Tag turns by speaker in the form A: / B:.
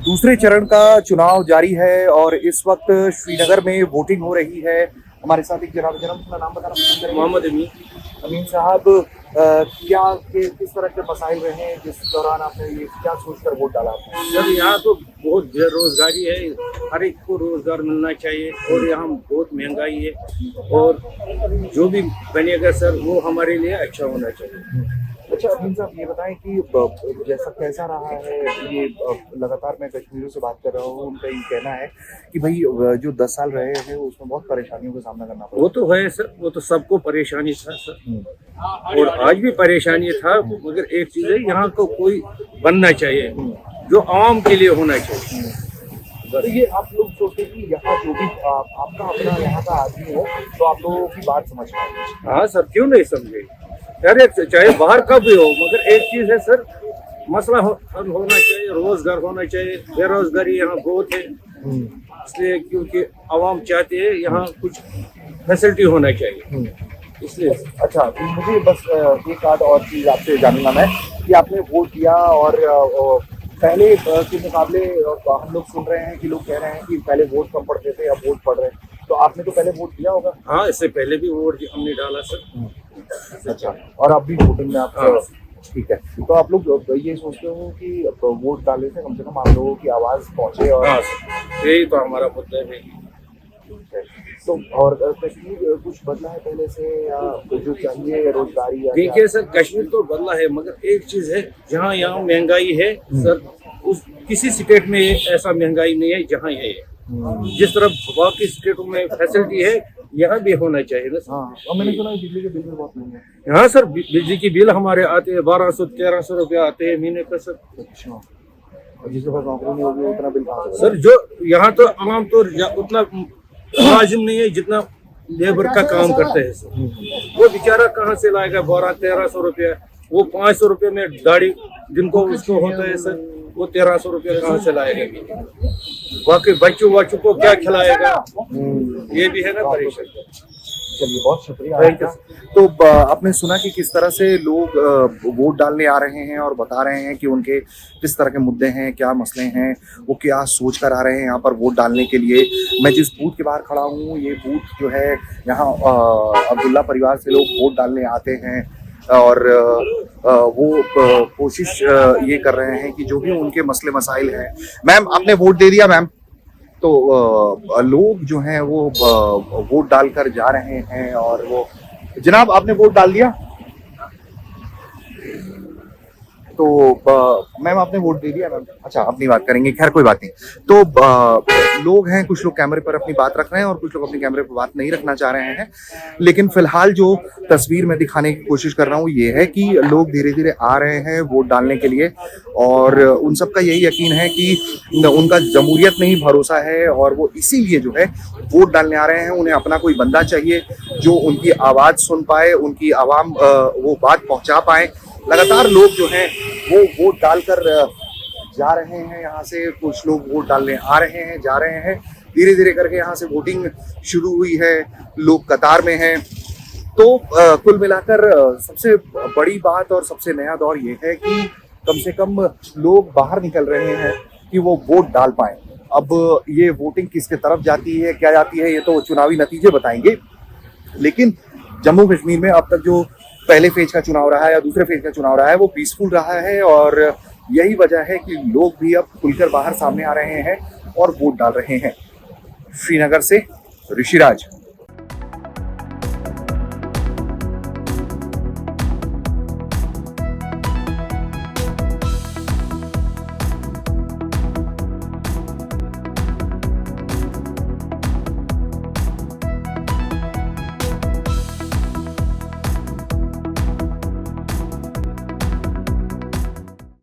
A: दूसरे चरण का चुनाव जारी है और इस वक्त श्रीनगर में वोटिंग हो रही है। हमारे साथ एक जनाब अपना नाम बताना पसंद करेंगे।
B: मोहम्मद अमीन।
A: अमीन साहब, किस तरह के मसाइल रहे हैं जिस दौरान आपने ये क्या सोचकर वोट डाला आपने?
B: सर यहाँ तो बहुत बेरोजगारी है, हर एक को रोजगार मिलना चाहिए और यहाँ बहुत महंगाई है और जो भी बनेगा सर वो हमारे लिए अच्छा होना चाहिए।
A: अच्छा अमीन साहब, ये बताएं कि जैसा कैसा रहा है ये लगातार मैं कश्मीरियों से बात कर रहा हूँ, उनका ये कहना है कि भाई जो 10 साल रहे हैं उसमें बहुत परेशानियों का सामना करना पड़ा।
B: वो तो है सर, वो तो सबको परेशानी था सर और आज भी परेशानी था, मगर एक चीज है यहाँ को कोई बनना चाहिए जो आवाम के लिए होना चाहिए।
A: तो ये आप लोग सोचते हैं कि यहाँ जो भी आपका अपना यहाँ का आदमी हो तो आप लोगों की बात समझ पाए।
B: हाँ सर, क्यों नहीं समझे यार, चाहे बाहर का भी हो, मगर एक चीज है सर, मसला होना चाहिए, रोजगार होना चाहिए। बेरोजगारी यहाँ बहुत है, इसलिए क्योंकि आवाम चाहते हैं यहाँ कुछ फैसिलिटी होना चाहिए, इसलिए।
A: अच्छा, मुझे बस एक आध और चीज आपसे जानना है कि आपने वोट दिया और पहले के मुकाबले हम लोग सुन रहे हैं कि लोग कह रहे हैं कि पहले वोट कम पड़ते थे, अब वोट पड़ रहे हैं, तो आपने तो पहले वोट दिया होगा?
B: हाँ, इससे पहले भी वोट हमने डाला सर।
A: अच्छा, और अब भी वोटिंग में आप? ठीक है, तो आप लोग ये सोचते हो कि वोट डालने से कम आप लोगों की आवाज पहुंचे? और
B: हाँ, यही तो हमारा मुद्दा है।
A: तो और कश्मीर कुछ बदला है पहले से या जो चाहिए रोजगारी?
B: देखिए सर, कश्मीर तो बदला है, मगर एक चीज है, जहाँ यहाँ महंगाई है सर, उस किसी स्टेट में ऐसा महंगाई नहीं है जहाँ ये है। जिस तरह बाकी स्टेटों में फैसिलिटी है, यहाँ भी होना चाहिए ना।
A: हाँ, और मैंने सुना बिजली के बिल भी बहुत महंगे हैं।
B: हाँ सर, बिजली की बिल हमारे आते हैं 1200-1300 रुपया आते हैं महीने का सर।
A: अच्छा, और जिसके पास नौकरी नहीं होगी उतना बिल कहाँ से?
B: सर जो यहाँ तो आम तो उतना मुलाजिम नहीं है जितना लेबर का काम करते हैं सर। वो बेचारा कहाँ से लाएगा 1200-1300 रुपया? वो 500 रुपये में दाढ़ी जिनको उसको होता है सर, वो 1300 रुपया कहाँ से लाएगा? बाकी बच्चों को क्या खिलाएगा? ये भी है ना परेशानी।
A: चलिए, बहुत शुक्रिया। तो आपने सुना कि किस तरह से लोग वोट डालने आ रहे हैं और बता रहे हैं कि उनके किस तरह के मुद्दे हैं, क्या मसले हैं, वो क्या सोच कर आ रहे हैं यहाँ पर वोट डालने के लिए। मैं जिस बूथ के बाहर खड़ा हूँ, ये बूथ जो है यहाँ अब्दुल्ला परिवार से लोग वोट डालने आते हैं और वो कोशिश ये कर रहे हैं कि जो भी उनके मसले मसाइल हैं। मैम, आपने वोट दे दिया मैम? तो लोग जो हैं वो वोट डालकर जा रहे हैं और वो जनाब आपने वोट डाल दिया? तो मैम आपने वोट दे दिया मैम? अच्छा, अपनी बात करेंगे, खैर कोई बात नहीं। तो लोग हैं, कुछ लोग कैमरे पर अपनी बात रख रहे हैं और कुछ लोग अपने कैमरे पर बात नहीं रखना चाह रहे हैं। लेकिन फिलहाल जो तस्वीर में दिखाने की कोशिश कर रहा हूँ ये है कि लोग धीरे धीरे आ रहे हैं वोट डालने के लिए और उन सबका यही यकीन है कि उनका जमहूरियत में ही भरोसा है और वो इसीलिए जो है वोट डालने आ रहे हैं। उन्हें अपना कोई बंदा चाहिए जो उनकी आवाज़ सुन पाए, उनकी आवाम वो बात पहुँचा पाए। लगातार लोग जो हैं वो वोट डालकर जा रहे हैं यहाँ से। कुछ लोग वोट डालने आ रहे हैं, जा रहे हैं, धीरे धीरे करके यहाँ से वोटिंग शुरू हुई है, लोग कतार में हैं। तो कुल मिलाकर सबसे बड़ी बात और सबसे नया दौर ये है कि कम से कम लोग बाहर निकल रहे हैं कि वो वोट डाल पाए। अब ये वोटिंग किसके तरफ जाती है, क्या जाती है, ये तो चुनावी नतीजे बताएंगे। लेकिन जम्मू कश्मीर में अब तक जो पहले फेज का चुनाव रहा है या दूसरे फेज का चुनाव रहा है वो पीसफुल रहा है और यही वजह है कि लोग भी अब खुलकर बाहर सामने आ रहे हैं और वोट डाल रहे हैं। श्रीनगर से ऋषिराज।